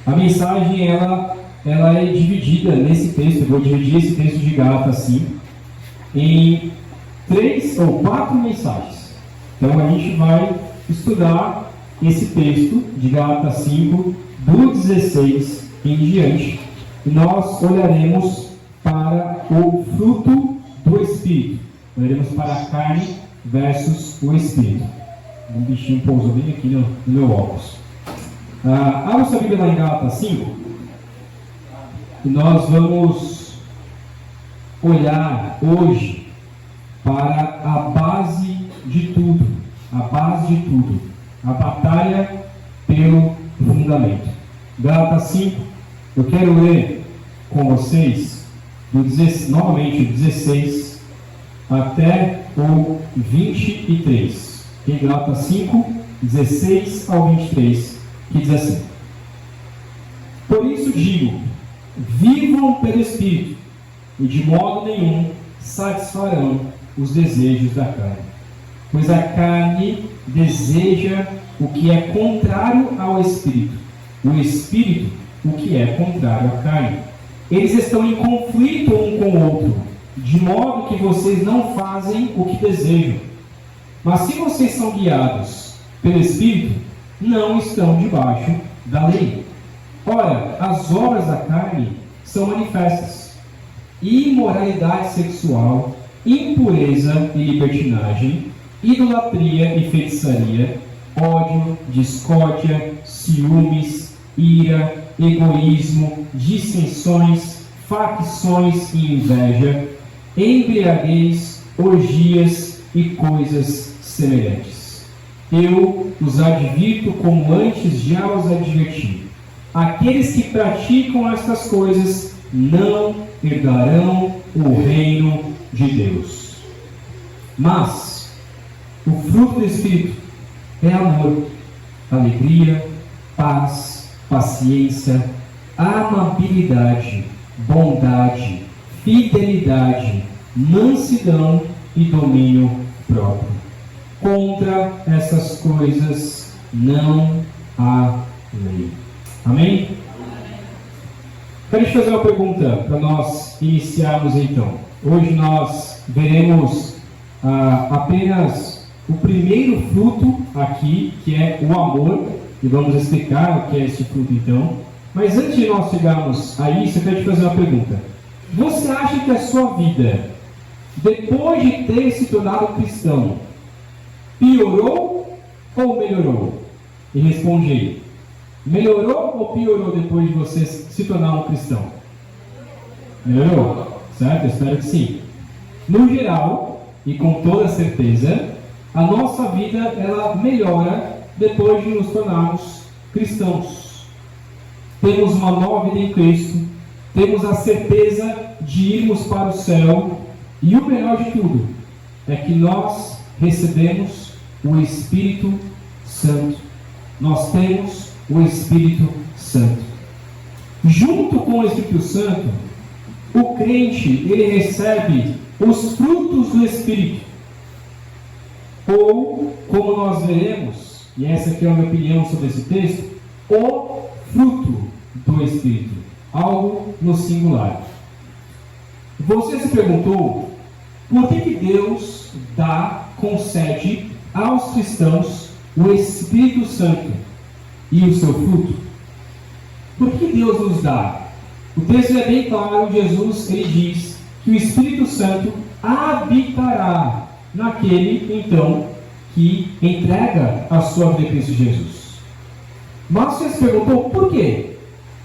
A mensagem ela é dividida nesse texto, eu vou dividir esse texto de Gálatas 5 em 3 ou 4 mensagens. Então a gente vai estudar esse texto de Gálatas 5, do 16 em diante, e nós olharemos para o fruto do Espírito. Olharemos para a carne versus o Espírito. Um bichinho pousou bem aqui no meu óculos. Abra sua Bíblia lá em Gálatas 5, e nós vamos olhar hoje para a base de tudo, a batalha pelo fundamento. Gálatas 5, eu quero ler com vocês, novamente, 16 até o 23. Em Gálatas 5, 16 ao 23, que diz assim: Por isso digo, vivam pelo Espírito, e de modo nenhum satisfarão os desejos da carne. Pois a carne deseja o que é contrário ao Espírito, o Espírito o que é contrário à carne. Eles estão em conflito um com o outro, de modo que vocês não fazem o que desejam. Mas se vocês são guiados pelo Espírito, não estão debaixo da lei. Ora, as obras da carne são manifestas: imoralidade sexual, impureza e libertinagem, idolatria e feitiçaria, ódio, discórdia, ciúmes, ira, egoísmo, dissensões, facções e inveja, embriaguez, orgias e coisas semelhantes. Eu os advirto como antes já os adverti. Aqueles que praticam estas coisas não herdarão o reino de Deus. Mas o fruto do Espírito é amor, alegria, paz, paciência, amabilidade, bondade, fidelidade, mansidão e domínio próprio. Contra essas coisas não há lei. Amém? Quero te fazer uma pergunta para nós iniciarmos então. Hoje nós veremos apenas o primeiro fruto aqui, que é o amor, e vamos explicar o que é esse fruto então. Mas antes de nós chegarmos a isso, eu quero te fazer uma pergunta. Você acha que a sua vida, depois de ter se tornado cristão, piorou ou melhorou? E responde aí. Melhorou ou piorou depois de você se tornar um cristão? Melhorou, certo? Eu espero que sim. No geral, e com toda certeza, a nossa vida ela melhora depois de nos tornarmos cristãos. Temos uma nova vida em Cristo, temos a certeza de irmos para o céu, e o melhor de tudo é que nós recebemos o Espírito Santo. Nós temos o Espírito Santo. Junto com o Espírito Santo, o crente ele recebe os frutos do Espírito. Ou, como nós veremos, e essa aqui é a minha opinião sobre esse texto, o fruto do Espírito. Algo no singular. Você se perguntou por que Deus concede aos cristãos o Espírito Santo e o seu fruto? Por que Deus nos dá? O texto é bem claro. Jesus ele diz que o Espírito Santo habitará naquele então que entrega a sua vida a Cristo Jesus. Mas você se perguntou por quê?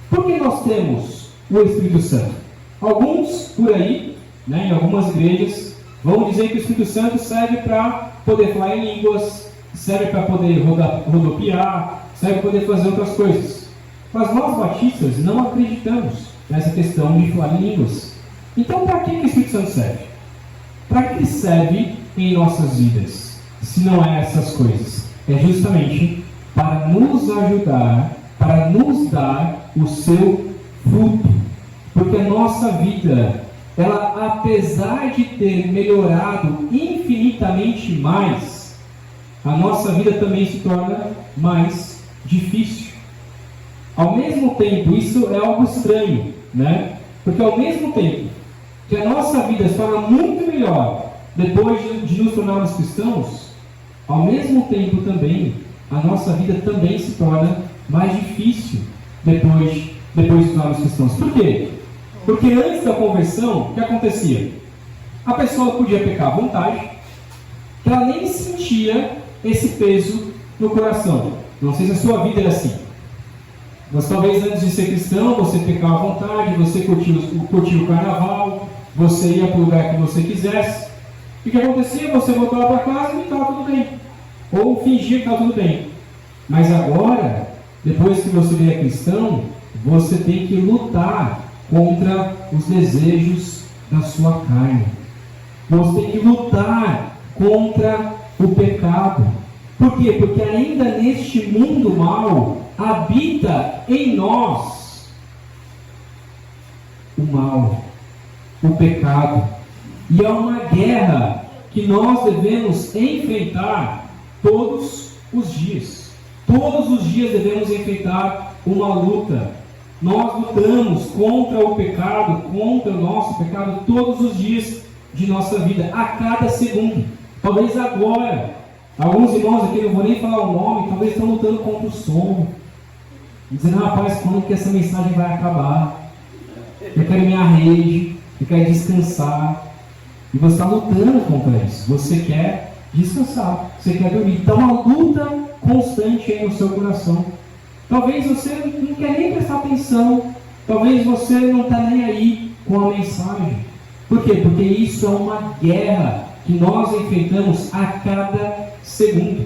Por que nós temos o Espírito Santo? Alguns por aí, em algumas igrejas, vão dizer que o Espírito Santo serve para poder falar em línguas, serve para poder rodopiar, serve para poder fazer outras coisas. Mas nós batistas não acreditamos nessa questão de falar em línguas. Então, para que o Espírito Santo serve? Para que ele serve em nossas vidas? Se não é essas coisas, é justamente para nos ajudar, para nos dar o seu fruto. Porque a nossa vida, ela, apesar de ter melhorado infinitamente mais, a nossa vida também se torna mais difícil. ao mesmo tempo, isso é algo estranho, né? Porque ao mesmo tempo que a nossa vida se torna muito melhor depois de nos tornarmos cristãos, ao mesmo tempo também, a nossa vida também se torna mais difícil depois de nos tornarmos cristãos. Por quê? Porque antes da conversão, o que acontecia? A pessoa podia pecar à vontade, que ela nem sentia esse peso no coração. Não sei se a sua vida era assim. Mas talvez antes de ser cristão, você pecava à vontade, você curtia o carnaval, você ia para o lugar que você quisesse. E o que acontecia? Você voltava para casa e estava tudo bem. Ou fingia que estava tudo bem. Mas agora, depois que você é cristão, você tem que lutar contra os desejos da sua carne. Você tem que lutar contra o pecado. Por quê? Porque ainda neste mundo mal habita em nós o mal, o pecado. E é uma guerra que nós devemos enfrentar todos os dias. Todos os dias devemos enfrentar uma luta. Nós lutamos contra o pecado, contra o nosso pecado todos os dias de nossa vida, a cada segundo. Talvez agora, alguns irmãos aqui, não vou nem falar o nome, talvez estão lutando contra o sono. Dizendo, rapaz, quando que essa mensagem vai acabar? Eu quero minha rede, eu quero descansar. E você está lutando contra isso. Você quer descansar, você quer dormir. Então, uma luta constante aí no seu coração. Talvez você não quer nem prestar atenção. Talvez você não está nem aí com a mensagem. Por quê? Porque isso é uma guerra que nós enfrentamos a cada segundo.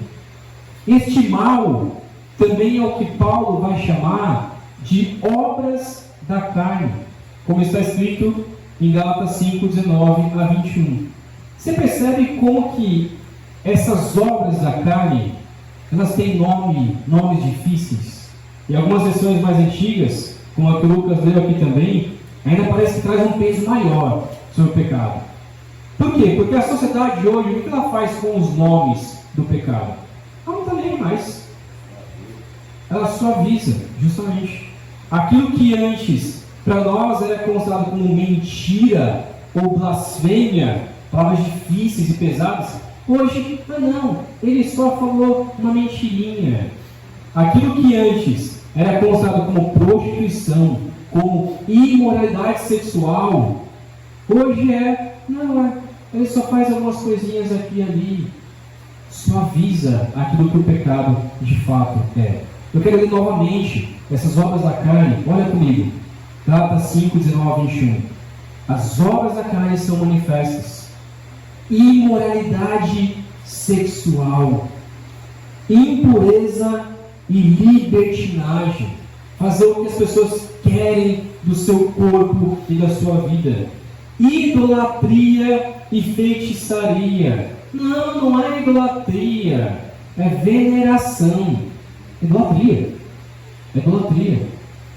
Este mal também é o que Paulo vai chamar de obras da carne, como está escrito em Gálatas 5, 19 a 21. Você percebe como que essas obras da carne, elas têm nomes difíceis? E algumas versões mais antigas, como a que o Lucas leu aqui também, ainda parece que traz um peso maior sobre o pecado. Por quê? Porque a sociedade hoje, o que ela faz com os nomes do pecado? Ela não está nem mais. Ela suaviza, justamente. Aquilo que antes, para nós, era considerado como mentira ou blasfêmia, palavras difíceis e pesadas, hoje, não, ele só falou uma mentirinha. Aquilo que antes era considerado como prostituição, como imoralidade sexual, hoje ele só faz algumas coisinhas aqui e ali. Suaviza aquilo que o pecado de fato é. Eu quero ler novamente essas obras da carne. Olha comigo, Gálatas 5, 19 a 21. As obras da carne são manifestas: imoralidade sexual, impureza e libertinagem, fazer o que as pessoas querem do seu corpo e da sua vida, idolatria e feitiçaria. Não é idolatria, é veneração. Idolatria.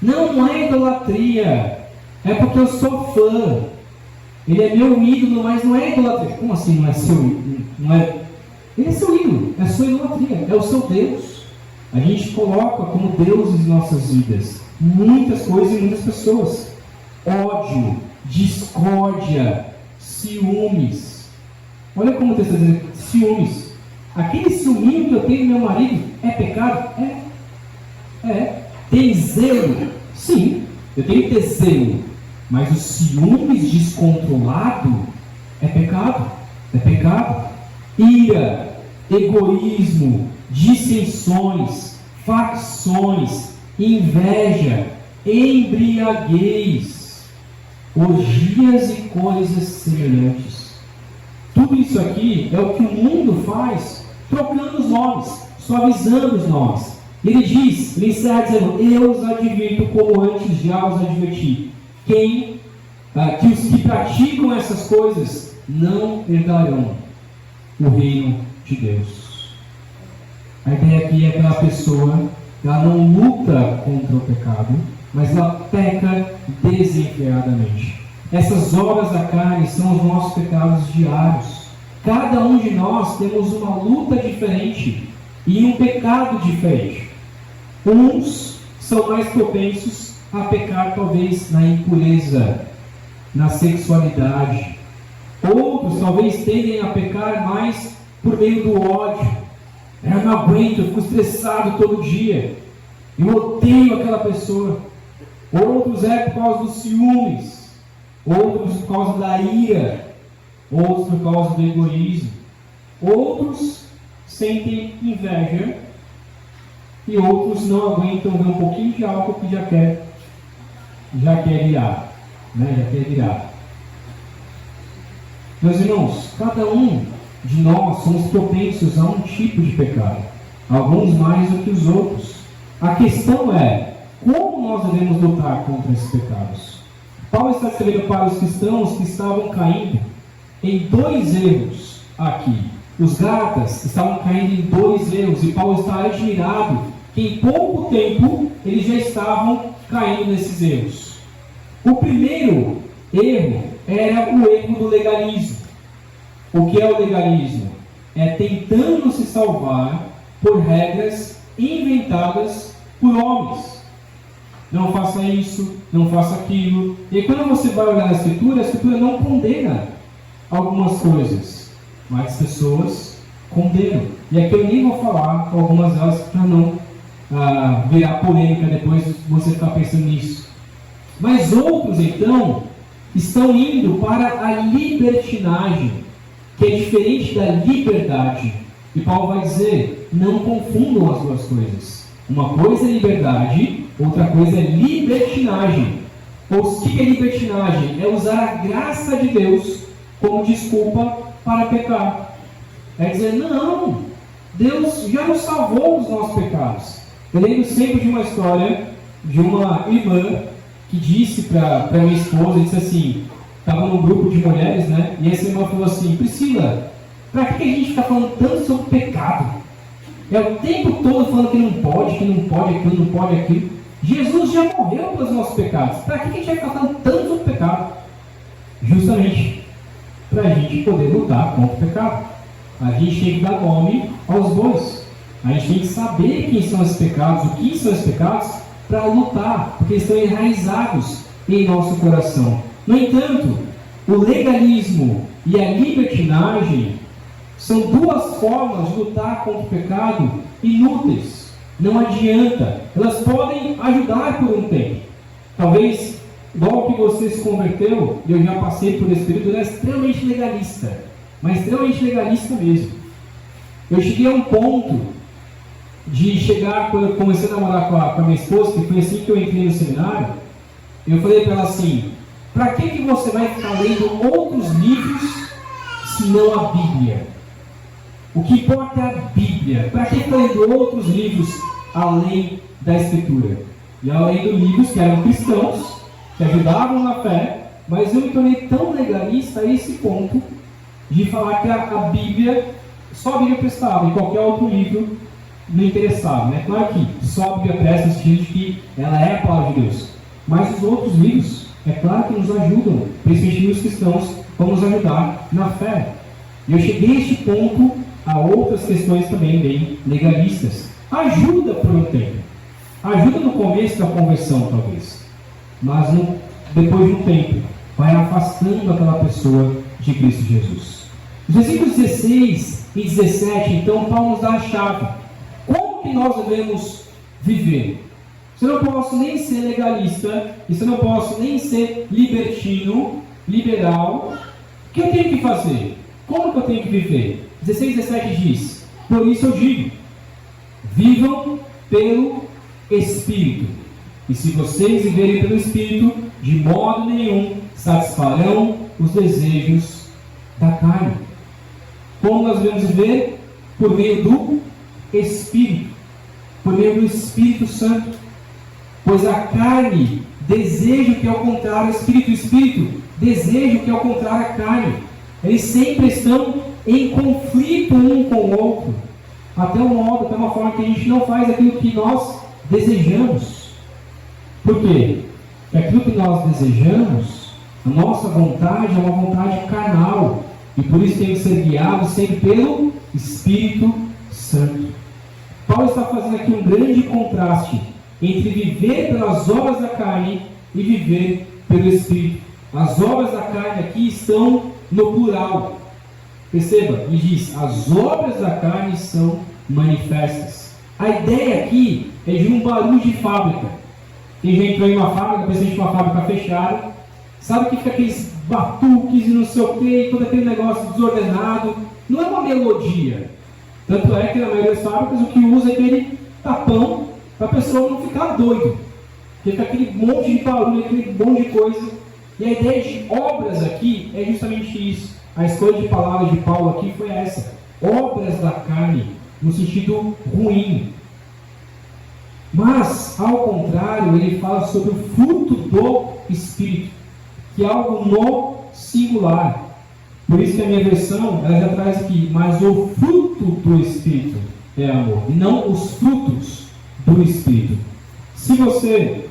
Não é idolatria, é porque eu sou fã. Ele é meu ídolo, mas não é idolatria. Como assim não é seu ídolo? Ele é seu ídolo, é sua idolatria, é o seu Deus. A gente coloca como deuses em nossas vidas muitas coisas e muitas pessoas. Ódio, discórdia, ciúmes. Olha como o texto está dizendo, ciúmes. Aquele ciúminho que eu tenho do meu marido é pecado? É. Tem zelo? Sim, eu tenho que ter zelo. Mas o ciúmes descontrolado é pecado. Ira, egoísmo, dissensões, facções, inveja, embriaguez, orgias e coisas semelhantes. Tudo isso aqui é o que o mundo faz, trocando os nomes, suavizando os nomes. Ele encerra dizendo, eu os advirto como antes já os adverti. Que os que praticam essas coisas não herdarão o reino de Deus. A ideia aqui é aquela pessoa, ela não luta contra o pecado, mas ela peca desenfreadamente. Essas obras da carne são os nossos pecados diários. Cada um de nós temos uma luta diferente e um pecado diferente. Uns são mais propensos a pecar talvez na impureza, na sexualidade. Outros talvez tendem a pecar mais por meio do ódio. Eu não aguento, eu fico estressado todo dia. Eu odeio aquela pessoa. Outros é por causa dos ciúmes. Outros por causa da ira. Outros por causa do egoísmo. Outros sentem inveja. E outros não aguentam ver um pouquinho de álcool que já quer virar. Já quer virar. Meus irmãos, cada um de nós somos propensos a um tipo de pecado. Alguns mais do que os outros. A questão é, como nós devemos lutar contra esses pecados? Paulo está escrevendo para os cristãos que estavam caindo em 2 erros aqui. Os Gálatas estavam caindo em 2 erros, e Paulo está admirado que em pouco tempo eles já estavam caindo nesses erros. O primeiro erro era o erro do legalismo. O que é o legalismo? É tentando se salvar por regras inventadas por homens. Não faça isso, não faça aquilo. E quando você vai olhar a Escritura não condena algumas coisas, mas as pessoas condenam. E aqui eu nem vou falar algumas delas para não virar polêmica depois você ficar pensando nisso. Mas outros, então, estão indo para a libertinagem, que é diferente da liberdade. E Paulo vai dizer, não confundam as duas coisas. Uma coisa é liberdade, outra coisa é libertinagem. O que é libertinagem? É usar a graça de Deus como desculpa para pecar. É dizer, não, Deus já nos salvou dos nossos pecados. Eu lembro sempre de uma história de uma irmã que disse para minha esposa, disse assim, estava num grupo de mulheres, né? E essa irmã falou assim, Priscila, para que a gente está falando tanto sobre pecado? É o tempo todo falando que não pode aquilo, não pode aquilo. Jesus já morreu pelos nossos pecados. Para que a gente vai ficar falando tanto sobre pecado? Justamente para a gente poder lutar contra o pecado. A gente tem que dar nome aos bois. A gente tem que saber quem são esses pecados, o que são esses pecados, para lutar, porque estão enraizados em nosso coração. No entanto, o legalismo e a libertinagem são 2 formas de lutar contra o pecado inúteis. Não adianta. Elas podem ajudar por um tempo. Talvez, logo que você se converteu, e eu já passei por esse período, eu era extremamente legalista. Mas extremamente legalista mesmo. Eu cheguei a um ponto de chegar, quando eu comecei a namorar com a minha esposa, que foi assim que eu entrei no seminário, eu falei para ela assim, para que você vai ficar lendo outros livros se não a Bíblia? O que importa é a Bíblia. Para que ficar lendo outros livros além da Escritura? E além de livros que eram cristãos, que ajudavam na fé, mas eu me tornei tão legalista a esse ponto de falar que a Bíblia, só a Bíblia prestava, e qualquer outro livro não interessava, né? Claro que só a Bíblia presta no sentido de que ela é a palavra de Deus. Mas os outros livros, é claro que nos ajudam, principalmente os cristãos, vão nos ajudar na fé. E eu cheguei a este ponto a outras questões também bem legalistas. Ajuda por um tempo. Ajuda no começo da conversão, talvez. Mas depois de um tempo, vai afastando aquela pessoa de Cristo Jesus. Os versículos 16 e 17, então, Paulo nos dá a chave. Como que nós devemos viver? Se eu não posso nem ser legalista, e se eu não posso nem ser libertino, liberal, o que eu tenho que fazer? Como que eu tenho que viver? 16 e 17 diz, por isso eu digo, vivam pelo Espírito. E se vocês viverem pelo Espírito, de modo nenhum satisfarão os desejos da carne. Como nós devemos viver? Por meio do Espírito. Por meio do Espírito Santo. Pois a carne deseja o que é ao contrário ao Espírito. O Espírito deseja o que é ao contrário à carne. Eles sempre estão em conflito um com o outro. Até uma forma que a gente não faz aquilo que nós desejamos. Por quê? Porque aquilo que nós desejamos, a nossa vontade é uma vontade carnal. E por isso tem que ser guiado sempre pelo Espírito Santo. Paulo está fazendo aqui um grande contraste entre viver pelas obras da carne e viver pelo Espírito. As obras da carne aqui estão no plural. Perceba, ele diz, as obras da carne são manifestas. A ideia aqui é de um barulho de fábrica. Quem já entrou em uma fábrica, principalmente uma fábrica fechada, sabe que fica aqueles batuques e não sei o que, todo aquele negócio desordenado. Não é uma melodia. Tanto é que na maioria das fábricas o que usa é aquele tapão para a pessoa não ficar doido. Fica aquele monte de barulho, aquele monte de coisa. E a ideia de obras aqui é justamente isso. A escolha de palavras de Paulo aqui foi essa. Obras da carne, no sentido ruim. Mas, ao contrário, ele fala sobre o fruto do Espírito, que é algo no singular. Por isso que a minha versão, ela já traz aqui, mas o fruto do Espírito é amor, e não os frutos do Espírito. Se você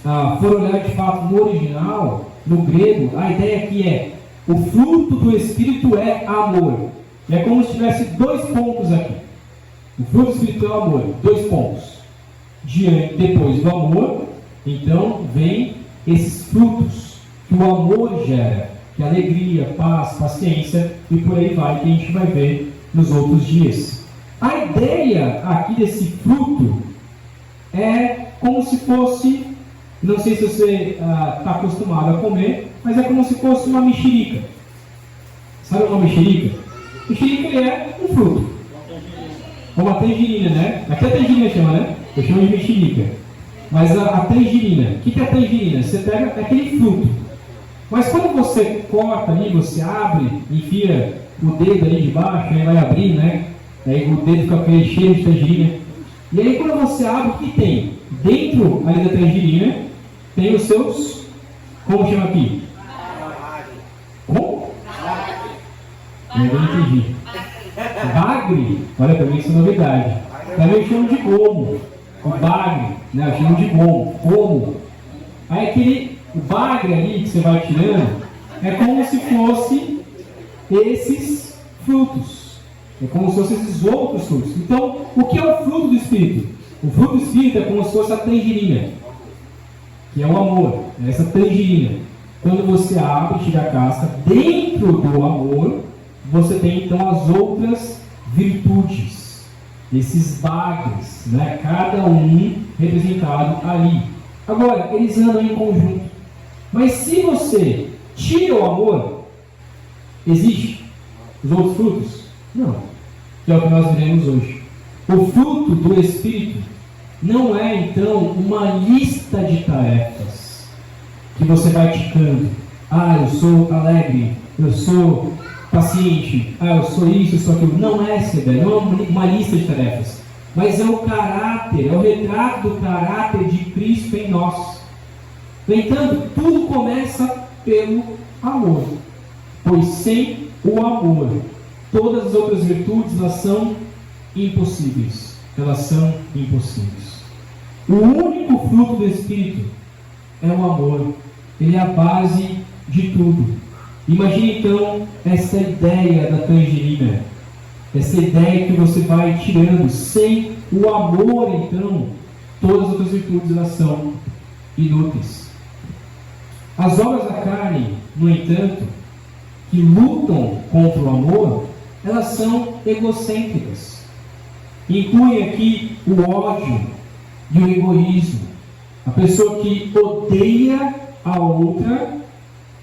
for olhar de fato no original, no grego, a ideia aqui é, o fruto do Espírito é amor. É como se tivesse 2 pontos aqui. O fruto do Espírito é o amor, 2 pontos. Depois do amor, então, vem esses frutos que o amor gera, que é alegria, paz, paciência, e por aí vai, que a gente vai ver nos outros dias. A ideia aqui desse fruto é como se fosse, não sei se você está acostumado a comer, mas é como se fosse uma mexerica. Sabe uma mexerica? Mexerica é um fruto. Uma tangerina, né? Aqui a tangerina chama, né? Eu chamo de mexerica. Mas a tangerina, o que é a tangerina? Você pega aquele fruto. Mas quando você corta ali, você abre, enfia o dedo ali de baixo, aí vai abrir, né? Aí o dedo fica aquele cheiro de tangerina. E aí quando você abre, o que tem? Dentro ali da tangerina, tem os seus, como chama aqui? Como? Eu não entendi. Bagre? Olha, para mim isso é novidade. Também eu chamo de gomo. O bagre, né? Eu chamo de gomo. Aí o bagre ali que você vai tirando, é como se fosse esses frutos. É como se fossem esses outros frutos. Então, o que é o fruto do Espírito? O fruto do Espírito é como se fosse a tangerina, que é o amor, é essa tangerina. Quando você abre e tira a casca, dentro do amor, você tem então as outras virtudes, esses bagres, né? Cada um representado ali. Agora, eles andam em conjunto. Mas se você tira o amor, existe os outros frutos? Não. Que é o que nós veremos hoje. O fruto do Espírito não é, então, uma lista de tarefas que você vai ticando. Eu sou alegre, eu sou paciente, eu sou isso, eu sou aquilo. Não é essa ideia, não é uma lista de tarefas. Mas é o caráter, é o retrato do caráter de Cristo em nós. No entanto, tudo começa pelo amor. Pois sem o amor, todas as outras virtudes, elas são impossíveis. Elas são impossíveis. O único fruto do Espírito é o amor. Ele é a base de tudo. Imagine então essa ideia da tangerina. Essa ideia que você vai tirando. Sem o amor, então, todas as outras virtudes elas são inúteis. As obras da carne, no entanto, que lutam contra o amor, elas são egocêntricas. Incluem aqui o ódio e o egoísmo. A pessoa que odeia a outra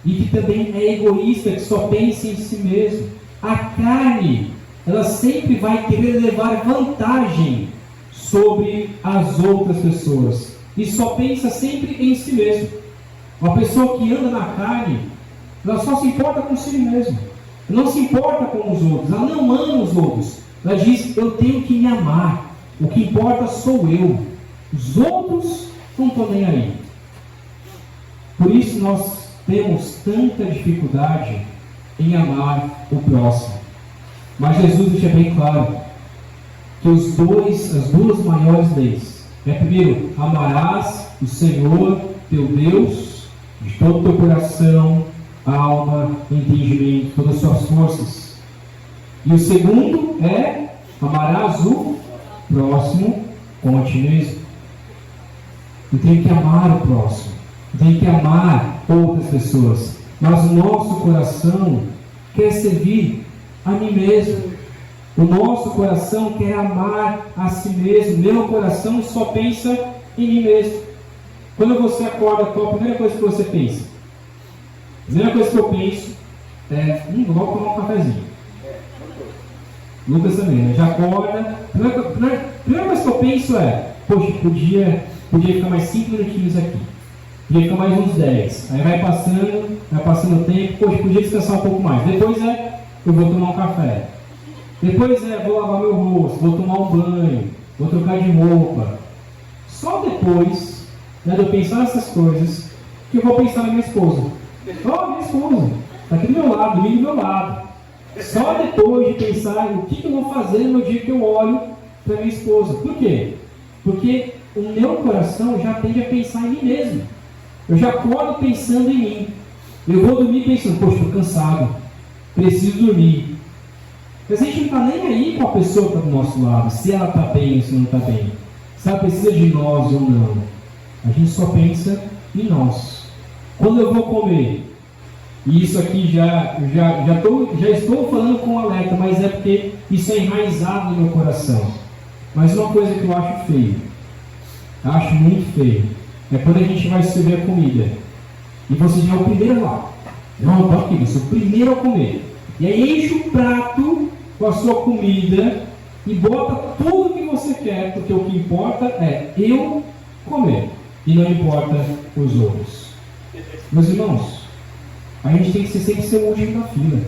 e que também é egoísta, que só pensa em si mesmo. A carne, ela sempre vai querer levar vantagem sobre as outras pessoas e só pensa sempre em si mesmo. Uma pessoa que anda na carne, ela só se importa com si mesma. Ela não se importa com os outros. Ela não ama os outros. Ela diz, eu tenho que me amar. O que importa sou eu. Os outros não estão nem aí. Por isso nós temos tanta dificuldade em amar o próximo. Mas Jesus deixa bem claro que as duas maiores leis é, primeiro, amarás o Senhor teu Deus de todo o teu coração, alma, entendimento, todas as suas forças. E o segundo é, amarás o próximo como a ti mesmo. Eu tenho que amar o próximo. Eu tenho que amar outras pessoas. Mas o nosso coração quer servir a mim mesmo. O nosso coração quer amar a si mesmo. Meu coração só pensa em mim mesmo. Quando você acorda, qual a primeira coisa que você pensa? A primeira coisa que eu penso é, vou tomar um cafezinho. Lucas também, né? Já acorda. Primeira coisa que eu penso é, poxa, podia ficar mais 5 minutinhos aqui. Podia ficar mais uns 10. Aí vai passando o tempo, poxa, podia descansar um pouco mais. Depois eu vou tomar um café. Depois vou lavar meu rosto, vou tomar um banho, vou trocar de roupa. Só depois, de eu pensar nessas coisas, que eu vou pensar na minha esposa. Minha esposa, está aqui do meu lado, do meu lado. Só depois de pensar o que eu vou fazer no dia que eu olho para minha esposa. Por quê? Porque o meu coração já tende a pensar em mim mesmo. Eu já acordo pensando em mim. Eu vou dormir pensando, poxa, estou cansado, preciso dormir. Mas a gente não está nem aí com a pessoa que está do nosso lado, se ela está bem ou se não está bem, se ela precisa de nós ou não. A gente só pensa em nós. Quando eu vou comer, e isso aqui já estou falando com alerta, mas é porque isso é enraizado no meu coração. Mas uma coisa que eu acho feio, acho muito feio, é quando a gente vai servir a comida e você já é o primeiro lá. Não, estou aqui, você é o primeiro a comer. E aí enche o prato com a sua comida e bota tudo que você quer, porque o que importa é eu comer e não importa os outros. Meus irmãos, a gente tem que sempre ser o último da fila.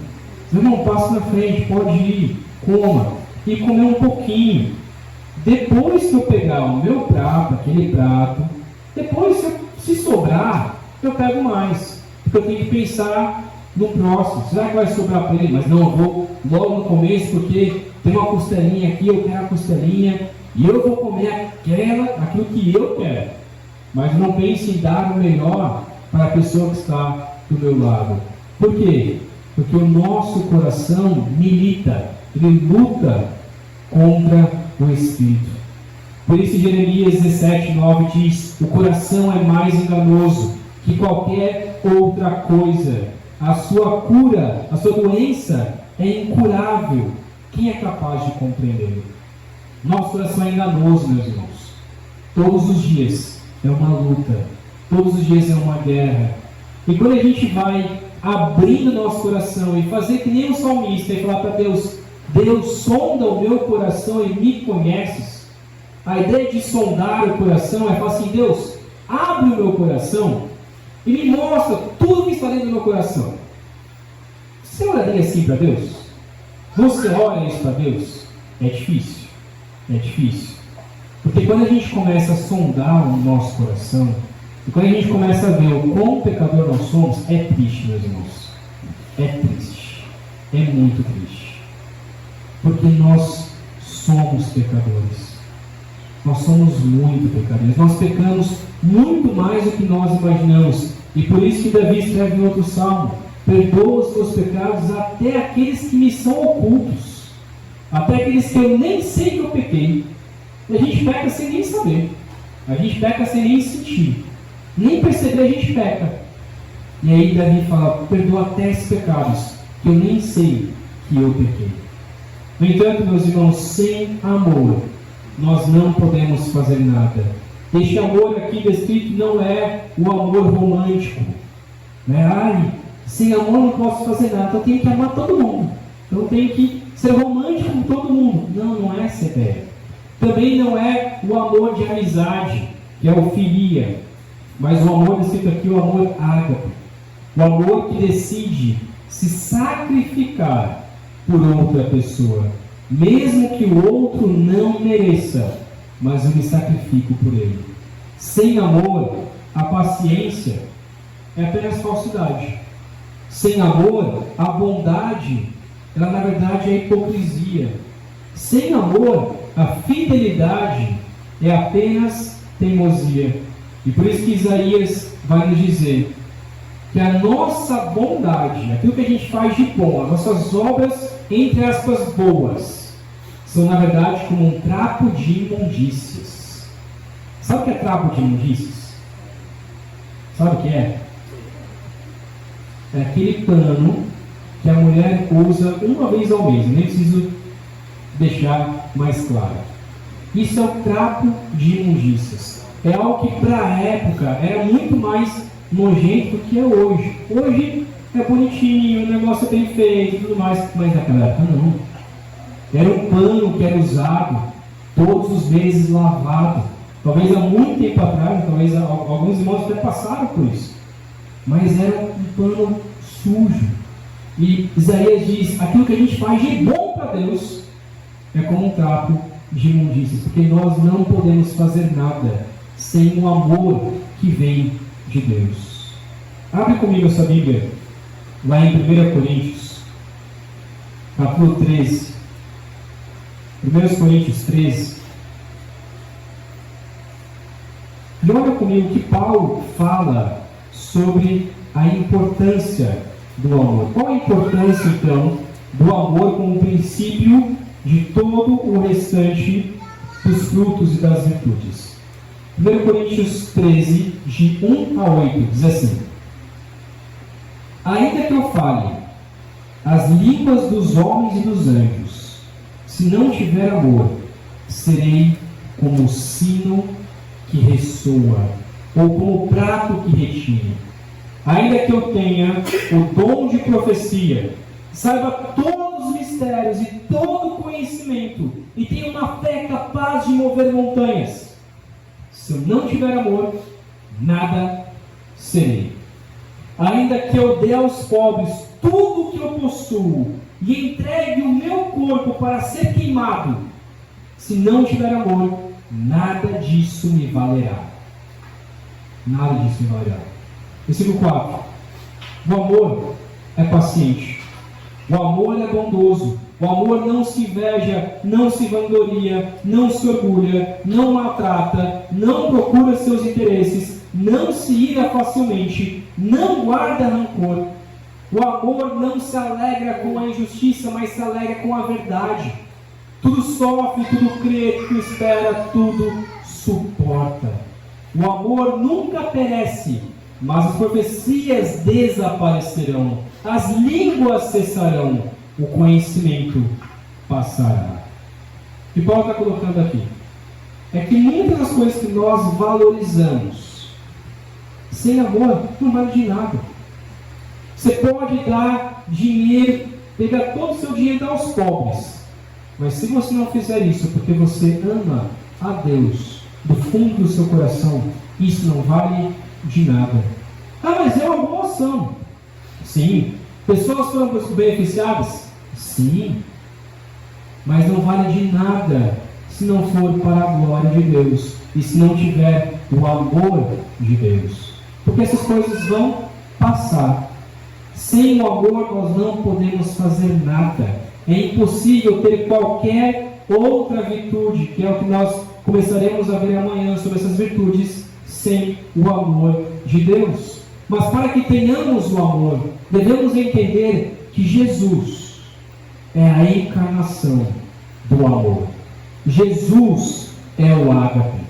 Meu irmão, passa na frente, pode ir, coma e comer um pouquinho. Depois que eu pegar o meu prato, aquele prato, depois se sobrar, eu pego mais, porque eu tenho que pensar no próximo. Será que vai sobrar para ele? Mas não, eu vou logo no começo, porque tem uma costelinha aqui, eu quero a costelinha, e eu vou comer aquilo que eu quero. Mas não pense em dar o melhor para a pessoa que está do meu lado. Por quê? Porque o nosso coração milita, ele luta contra o Espírito. Por isso Jeremias 17:9 diz: o coração é mais enganoso que qualquer outra coisa. A sua cura, a sua doença é incurável. Quem é capaz de compreender? Nosso coração é enganoso, meus irmãos. Todos os dias é uma luta. Todos os dias é uma guerra. E quando a gente vai abrindo nosso coração e fazer que nem o salmista e falar para Deus: Deus, sonda o meu coração e me conheces. A ideia de sondar o coração é falar assim: Deus, abre o meu coração e me mostra tudo que está dentro do meu coração. Você oraria assim para Deus? Você ora isso para Deus? É difícil. É difícil. Porque quando a gente começa a sondar o nosso coração, e quando a gente começa a ver o quão pecador nós somos, é triste, meus irmãos. É triste. É muito triste. Porque nós somos pecadores. Nós somos muito pecadores. Nós pecamos muito mais do que nós imaginamos. E por isso que Davi escreve em outro salmo: perdoa os teus pecados até aqueles que me são ocultos. Até aqueles que eu nem sei que eu pequei. E a gente peca sem nem saber. A gente peca sem nem sentir. Nem perceber a gente peca. E aí Davi fala: perdoa até esses pecados que eu nem sei que eu pequei. No entanto, meus irmãos, sem amor nós não podemos fazer nada. Este amor aqui descrito não é o amor romântico, né? Sem amor não posso fazer nada, então eu tenho que amar todo mundo, então eu tenho que ser romântico com todo mundo. Não é essa ideia. Também não é o amor de amizade, que é o filia, mas o amor descrito aqui é o amor ágape, o amor que decide se sacrificar por outra pessoa, mesmo que o outro não mereça, mas eu me sacrifico por ele. Sem amor, a paciência é apenas falsidade. Sem amor, a bondade, ela na verdade é hipocrisia. Sem amor, a fidelidade é apenas teimosia. E por isso que Isaías vai nos dizer que a nossa bondade, aquilo que a gente faz de bom, as nossas obras, entre aspas, boas, são na verdade como um trapo de imundícias. Sabe o que é trapo de imundícias? Sabe o que é? É aquele pano que a mulher usa uma vez ao mês. Nem preciso deixar mais claro. Isso é o trapo de imundícias. É algo que para a época era muito mais nojento do que é hoje. Hoje é bonitinho, o negócio é bem feito e tudo mais, mas naquela época não. Era um pano que era usado todos os meses lavado. Talvez há muito tempo atrás, talvez alguns irmãos até passaram por isso. Mas era um pano sujo. E Isaías diz, aquilo que a gente faz de bom para Deus é como um trapo de imundícias, porque nós não podemos fazer nada sem o amor que vem de Deus. Abre comigo essa Bíblia, lá em 1 Coríntios, capítulo 13. 1 Coríntios 13. E olha comigo que Paulo fala sobre a importância do amor. Qual a importância, então, do amor como princípio de todo o restante dos frutos e das virtudes? 1 Coríntios 13, de 1 a 8, diz assim: ainda que eu fale as línguas dos homens e dos anjos, se não tiver amor, serei como o sino que ressoa, ou como o prato que retine. Ainda que eu tenha o dom de profecia, saiba todos os mistérios e todo o conhecimento, e tenha uma fé capaz de mover montanhas, se eu não tiver amor, nada serei. Ainda que eu dê aos pobres tudo o que eu possuo, e entregue o meu corpo para ser queimado, se não tiver amor, nada disso me valerá. Nada disso me valerá. Versículo 4. O amor é paciente. O amor é bondoso. O amor não se inveja, não se vangloria, não se orgulha, não maltrata, não procura seus interesses, não se ira facilmente, não guarda rancor. O amor não se alegra com a injustiça, mas se alegra com a verdade. Tudo sofre, tudo crê, tudo espera, tudo suporta. O amor nunca perece, mas as profecias desaparecerão, as línguas cessarão, o conhecimento passará. O que Paulo está colocando aqui é que muitas das coisas que nós valorizamos, sem amor, não vale de nada. Você pode dar dinheiro, pegar todo o seu dinheiro e dar aos pobres, mas se você não fizer isso porque você ama a Deus do fundo do seu coração, isso não vale de nada. Ah, mas é uma boa ação. Sim. Pessoas foram beneficiadas? Sim. Mas não vale de nada se não for para a glória de Deus e se não tiver o amor de Deus. Porque essas coisas vão passar. Sem o amor nós não podemos fazer nada. É impossível ter qualquer outra virtude, que é o que nós começaremos a ver amanhã sobre essas virtudes, sem o amor de Deus. Mas para que tenhamos o amor, devemos entender que Jesus é a encarnação do amor. Jesus é o ágape.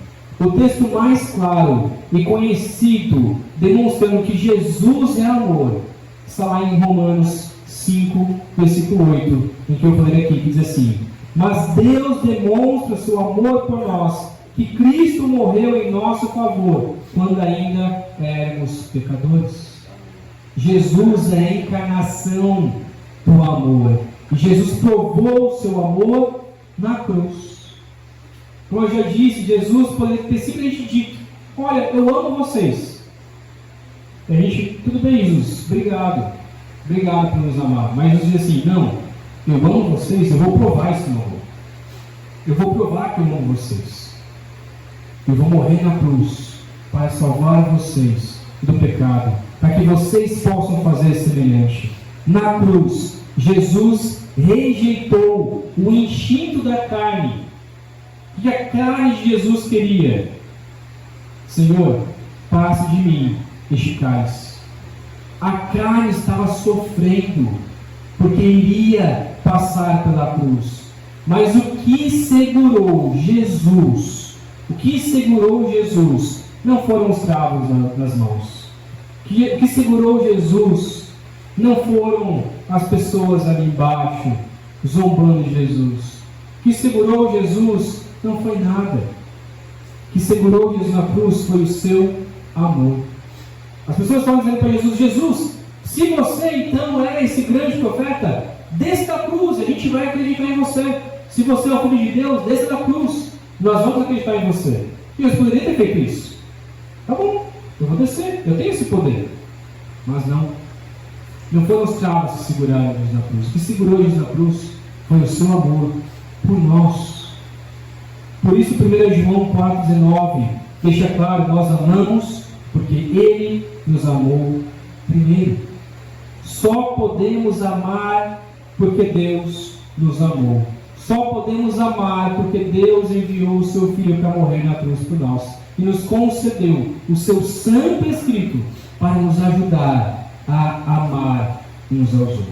O texto mais claro e conhecido, demonstrando que Jesus é amor, está lá em Romanos 5, versículo 8, em que eu falei aqui, que diz assim: mas Deus demonstra seu amor por nós, que Cristo morreu em nosso favor, quando ainda éramos pecadores. Jesus é a encarnação do amor. E Jesus provou seu amor na cruz. Como eu já disse, Jesus poderia ter simplesmente dito: olha, eu amo vocês. E a gente, tudo bem, Jesus, obrigado por nos amar. Mas Jesus diz assim: não, eu amo vocês, eu vou provar esse amor. Eu vou provar que eu amo vocês. Eu vou morrer na cruz para salvar vocês do pecado, para que vocês possam fazer semelhante. Na cruz, Jesus rejeitou o instinto da carne. O que a carne de Jesus queria? Senhor, passe de mim este cálice. A carne estava sofrendo, porque iria passar pela cruz. Mas o que segurou Jesus? O que segurou Jesus não foram os cravos nas mãos. que segurou Jesus não foram as pessoas ali embaixo zombando de Jesus. O que segurou Jesus não foi nada. O que segurou Jesus na cruz foi o seu amor. As pessoas estavam dizendo para Jesus: Jesus, se você então é esse grande profeta, desça da cruz, a gente vai acreditar em você. Se você é o Filho de Deus, desça da cruz, nós vamos acreditar em você. E eu poderia ter feito isso. Tá bom, eu vou descer, eu tenho esse poder. Mas não. Não foram os cravos que seguraram Jesus na cruz. O que segurou Jesus na cruz foi o seu amor por nós. Por isso, 1 João 4,19 deixa claro: nós amamos porque Ele nos amou primeiro. Só podemos amar porque Deus nos amou. Só podemos amar porque Deus enviou o seu Filho para morrer na cruz por nós e nos concedeu o seu santo Espírito para nos ajudar a amar uns aos outros.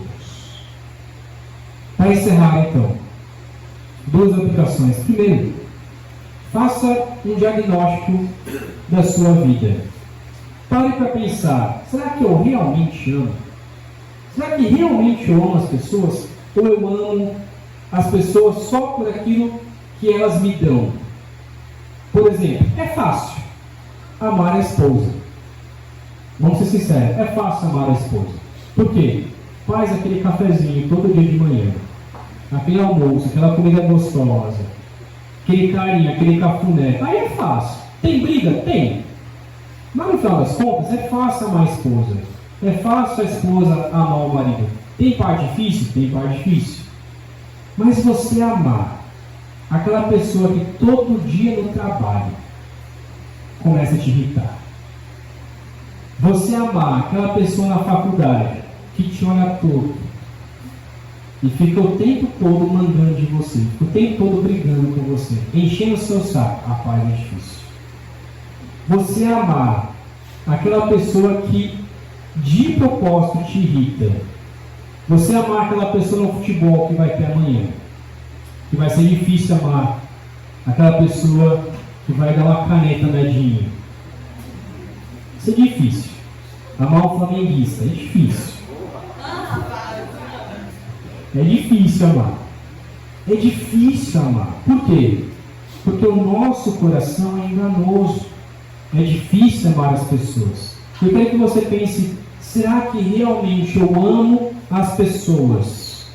Para encerrar, então, duas aplicações. Primeiro, faça um diagnóstico da sua vida. Pare para pensar: será que eu realmente amo? Será que realmente eu amo as pessoas? Ou eu amo as pessoas só por aquilo que elas me dão? Por exemplo, é fácil amar a esposa. Vamos ser sinceros, é fácil amar a esposa. Por quê? Faz aquele cafezinho todo dia de manhã, aquele almoço, aquela comida gostosa, aquele carinho, aquele cafuné. Aí é fácil. Tem briga? Tem. Mas no final das contas, é fácil amar a esposa. É fácil a esposa amar o marido. Tem parte difícil? Tem parte difícil. Mas você amar aquela pessoa que todo dia no trabalho começa a te irritar. Você amar aquela pessoa na faculdade que te olha torto e fica o tempo todo mandando de você, fica o tempo todo brigando com você, enchendo o seu saco. Rapaz, é difícil. Você amar aquela pessoa que de propósito te irrita. Você amar aquela pessoa no futebol que vai ter amanhã, que vai ser difícil amar aquela pessoa que vai dar uma caneta medinha. Isso é difícil. Amar o flamenguista é difícil. É difícil amar. É difícil amar. Por quê? Porque o nosso coração é enganoso. É difícil amar as pessoas. Eu quero que você pense: será que realmente eu amo as pessoas?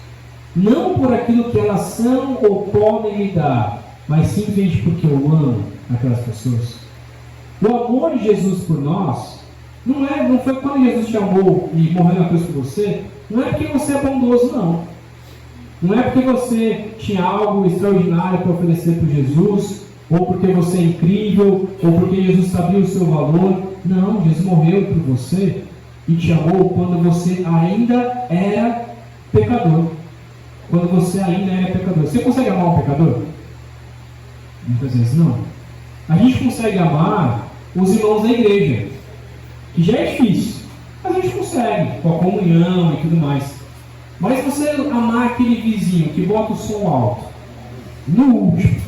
Não por aquilo que elas são ou podem me dar, mas simplesmente porque eu amo aquelas pessoas. O amor de Jesus por nós não foi quando Jesus te amou e morreu na cruz por você. Não é porque você é bondoso, não. Não é porque você tinha algo extraordinário para oferecer para Jesus, ou porque você é incrível, ou porque Jesus sabia o seu valor. Não, Jesus morreu por você e te amou quando você ainda era pecador. Quando você ainda era pecador. Você consegue amar um pecador? Muitas vezes não. A gente consegue amar os irmãos da igreja, que já é difícil, mas a gente consegue, com a comunhão e tudo mais. Mas você amar aquele vizinho que bota o som alto, no último,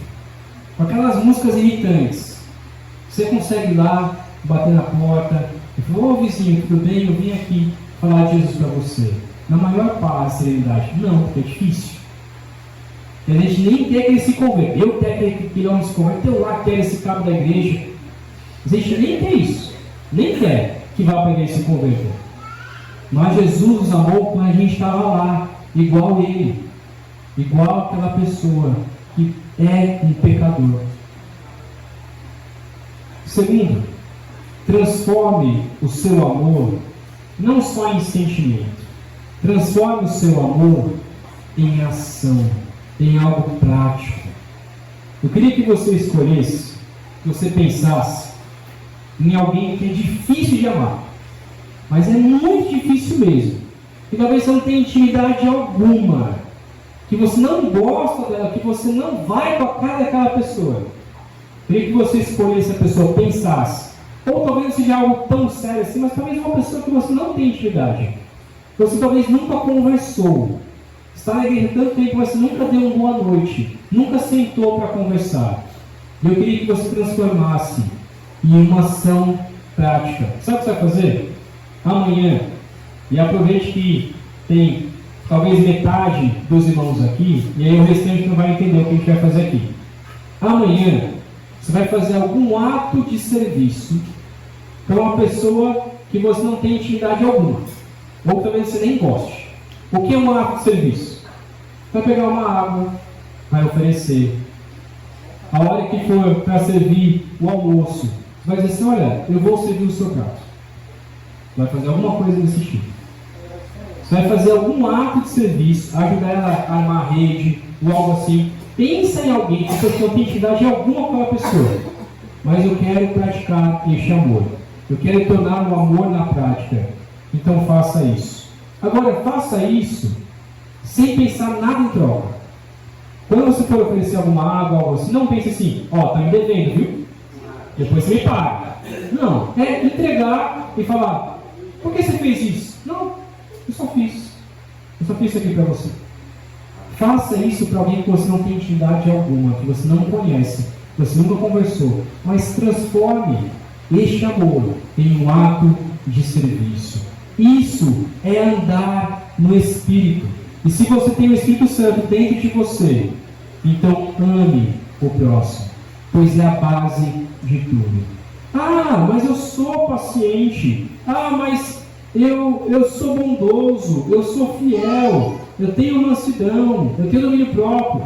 com aquelas músicas irritantes, você consegue ir lá, bater na porta e falar: ô vizinho, tudo bem? Eu vim aqui falar de Jesus para você. Na maior paz e serenidade. Não, porque é difícil. E a gente nem quer que ele se converta. Eu quero que ele não se converta. Eu lá quero esse cabo da igreja. A gente nem quer isso. Nem quer que vá para a igreja se converter. Mas Jesus nos amou quando a gente estava lá, igual ele. Igual aquela pessoa que é um pecador. Segundo, transforme o seu amor não só em sentimento. Transforme o seu amor em ação, em algo prático. Eu queria que você escolhesse, que você pensasse em alguém que é difícil de amar, mas é muito difícil mesmo, que talvez você não tenha intimidade alguma, que você não gosta dela, que você não vai com a cara daquela pessoa. Eu queria que você escolhesse a pessoa, pensasse, ou talvez não seja algo tão sério assim, mas talvez uma pessoa que você não tem intimidade, você talvez nunca conversou, está na igreja tanto tempo, mas você nunca deu uma boa noite, nunca sentou para conversar. E eu queria que você transformasse em uma ação prática. Sabe o que você vai fazer? amanhã, e aproveite que tem talvez metade dos irmãos aqui, e aí o restante não vai entender o que a gente vai fazer aqui. Amanhã, você vai fazer algum ato de serviço para uma pessoa que você não tem intimidade alguma, ou talvez você nem goste. O que é um ato de serviço? Vai pegar uma água, vai oferecer. A hora que for para servir o almoço, você vai dizer assim: olha, eu vou servir o seu prato. Vai fazer alguma coisa desse tipo. Você vai fazer algum ato de serviço, ajudar ela a armar a rede, ou algo assim. Pensa em alguém que você não tem intimidade alguma com aquela pessoa, mas eu quero praticar este amor. Eu quero tornar o amor na prática. Então faça isso. Agora, faça isso sem pensar nada em troca. Quando você for oferecer alguma água, algo assim, não pense assim: ó, tá me devendo, viu? Depois você me paga. Não, é entregar e falar: por que você fez isso? Não, eu só fiz. Eu só fiz isso aqui para você. Faça isso para alguém que você não tem intimidade alguma, que você não conhece, que você nunca conversou. Mas transforme este amor em um ato de serviço. Isso é andar no Espírito. E se você tem o Espírito Santo dentro de você, então ame o próximo, pois é a base de tudo. Ah, mas eu sou paciente. Ah, mas eu sou bondoso, eu sou fiel, eu tenho mansidão, eu tenho domínio próprio.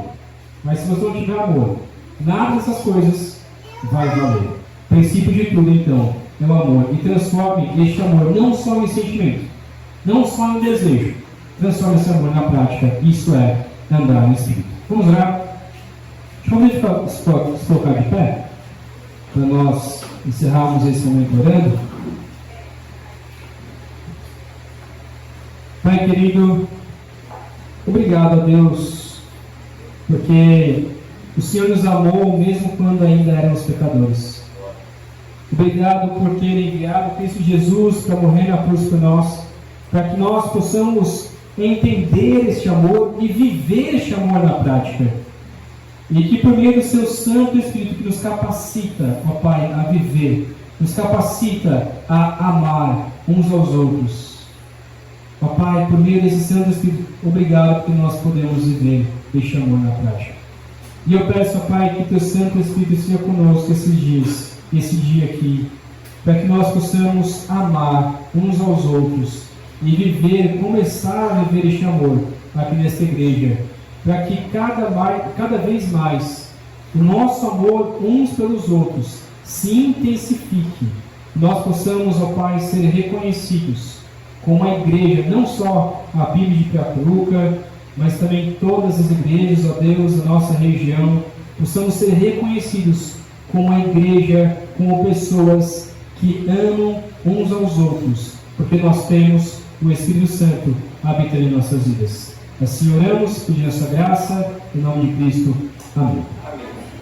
Mas se você não tiver amor, nada dessas coisas vai valer. O princípio de tudo, então, é o amor. E transforme este amor não só em sentimento, não só em desejo. Transforme esse amor na prática. Isso é andar no Espírito. Vamos orar? Deixa eu se colocar de pé, para nós encerrarmos esse momento orando. Pai querido, obrigado a Deus, porque o Senhor nos amou mesmo quando ainda éramos pecadores. Obrigado por ter enviado Cristo Jesus para morrer na cruz por nós, para que nós possamos entender este amor e viver este amor na prática. E que por meio do seu Santo Espírito que nos capacita, ó Pai, a viver, nos capacita a amar uns aos outros. Ó Pai, por meio desse Santo Espírito, obrigado que nós podemos viver este amor na prática. E eu peço, ó Pai, que teu Santo Espírito esteja conosco esses dias, esse dia aqui, para que nós possamos amar uns aos outros e viver, começar a viver este amor aqui nesta igreja, para que cada vez mais o nosso amor uns pelos outros se intensifique, nós possamos, ó Pai, ser reconhecidos como a igreja, não só a PIB de Pirapuluca, mas também todas as igrejas, ó Deus, da nossa região, possamos ser reconhecidos como a igreja, como pessoas que amam uns aos outros, porque nós temos o Espírito Santo habitando em nossas vidas. Assim oramos, pedindo a sua graça, em nome de Cristo. Amém.